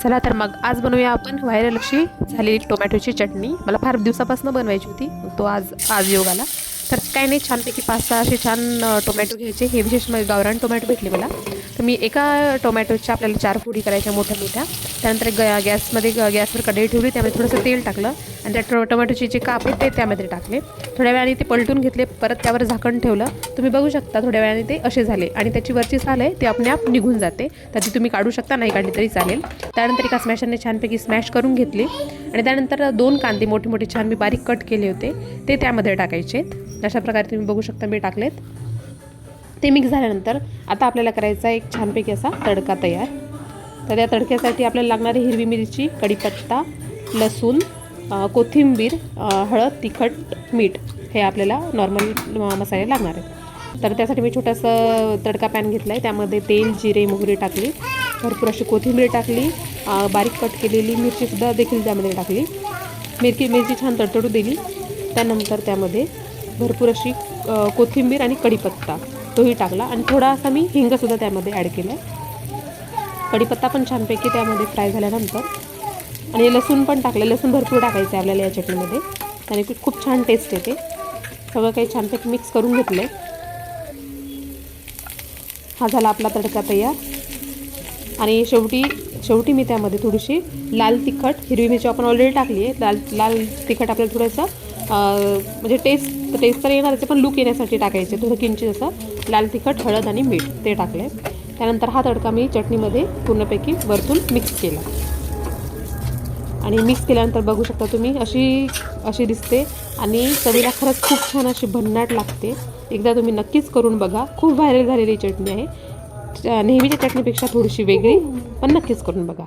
चला तर मग आज बनवूया आपण व्हायरल अशी झालेली टोमॅटोची चटणी. मला फार दिवसापासून बनवायची होती, तो आज योग आला. तर काय नाही, छानपैकी 5-6 असे छान टोमॅटो घ्यायचे. हे विशेष गावरान टोमॅटो भेटले मला. तर मी एका टोमॅटोच्या आपल्याला 4 फोडी करायच्या मोठ्या. त्यानंतर गॅसवर कढई ठेवली, त्यामध्ये थोडंसं तेल टाकलं आणि त्या टोमॅटोचे जे काप आहेत ते त्यामध्ये टाकले. थोड्या वेळाने ते पलटून घेतले, परत त्यावर झाकण ठेवलं. तुम्ही बघू शकता थोड्या वेळाने ते असे झाले आणि त्याची वरची साल आहे ते आप निघून जाते. तर ती तुम्ही काढू शकता, नाही काढली तरी चालेल. त्यानंतर एका स्मॅशरने छानपैकी स्मॅश करून घेतली आणि त्यानंतर 2 कांदे मोठे छान मी बारीक कट केले होते ते त्यामध्ये टाकायचे. अशा प्रकारे तुम्ही बघू शकता मी टाकलेत. ते मिक्स झाल्यानंतर आता आपल्याला करायचा एक छानपैकी असा तडका तयार. तर या तडक्यासाठी आपल्याला लागणारी हिरवी मिरची, कढीपत्ता, लसूण, कोथिंबीर, हळद, तिखट, मीठ हे आपल्याला नॉर्मल मसाले लागणार आहेत. तर त्यासाठी मी छोटासा तडका पॅन घेतला आहे. त्यामध्ये तेल, जिरे, मोहरी टाकली, भरपूर अशी कोथिंबीर टाकली, बारीक कट केलेली मिरचीसुद्धा देखील त्यामध्ये टाकली. मिरची छान तडतडू दिली. त्यानंतर त्यामध्ये भरपूर अशी कोथिंबीर आणि कढीपत्ता तोही टाकला आणि थोडासा मी हिंगसुद्धा त्यामध्ये ॲड केला आहे. कढीपत्ता पण छानपैकी त्यामध्ये फ्राय झाल्यानंतर आणि लसूण पण टाकलं. लसूण भरपूर टाकायचं आहे आपल्याला या चटणीमध्ये, त्याने खूप छान टेस्ट येते. सगळं काही छानपैकी मिक्स करून घेतलं आहे. हा झाला आपला तडका तयार. आणि शेवटी मी त्यामध्ये थोडीशी लाल तिखट, हिरवी मिरची आपण ऑलरेडी टाकली आहे. लाल तिखट आपल्याला थोडंसं म्हणजे टेस्ट तर येणार आहे, पण लूक येण्यासाठी टाकायचे. थोडं किंचित असं लाल तिखट, हळद आणि मीठ ते टाकले. त्यानंतर हा तडका मी चटणीमध्ये पूर्णपैकी वरतून मिक्स केला आणि मिक्स केल्यानंतर बघू शकता तुम्ही अशी दिसते आणि चवीला खरंच खूप छान अशी भन्नाट लागते. एकदा तुम्ही नक्कीच करून बघा. खूप व्हायरल झालेली चटणी आहे. नेहमीच्या चटणीपेक्षा थोडीशी वेगळी, पण नक्कीच करून बघा.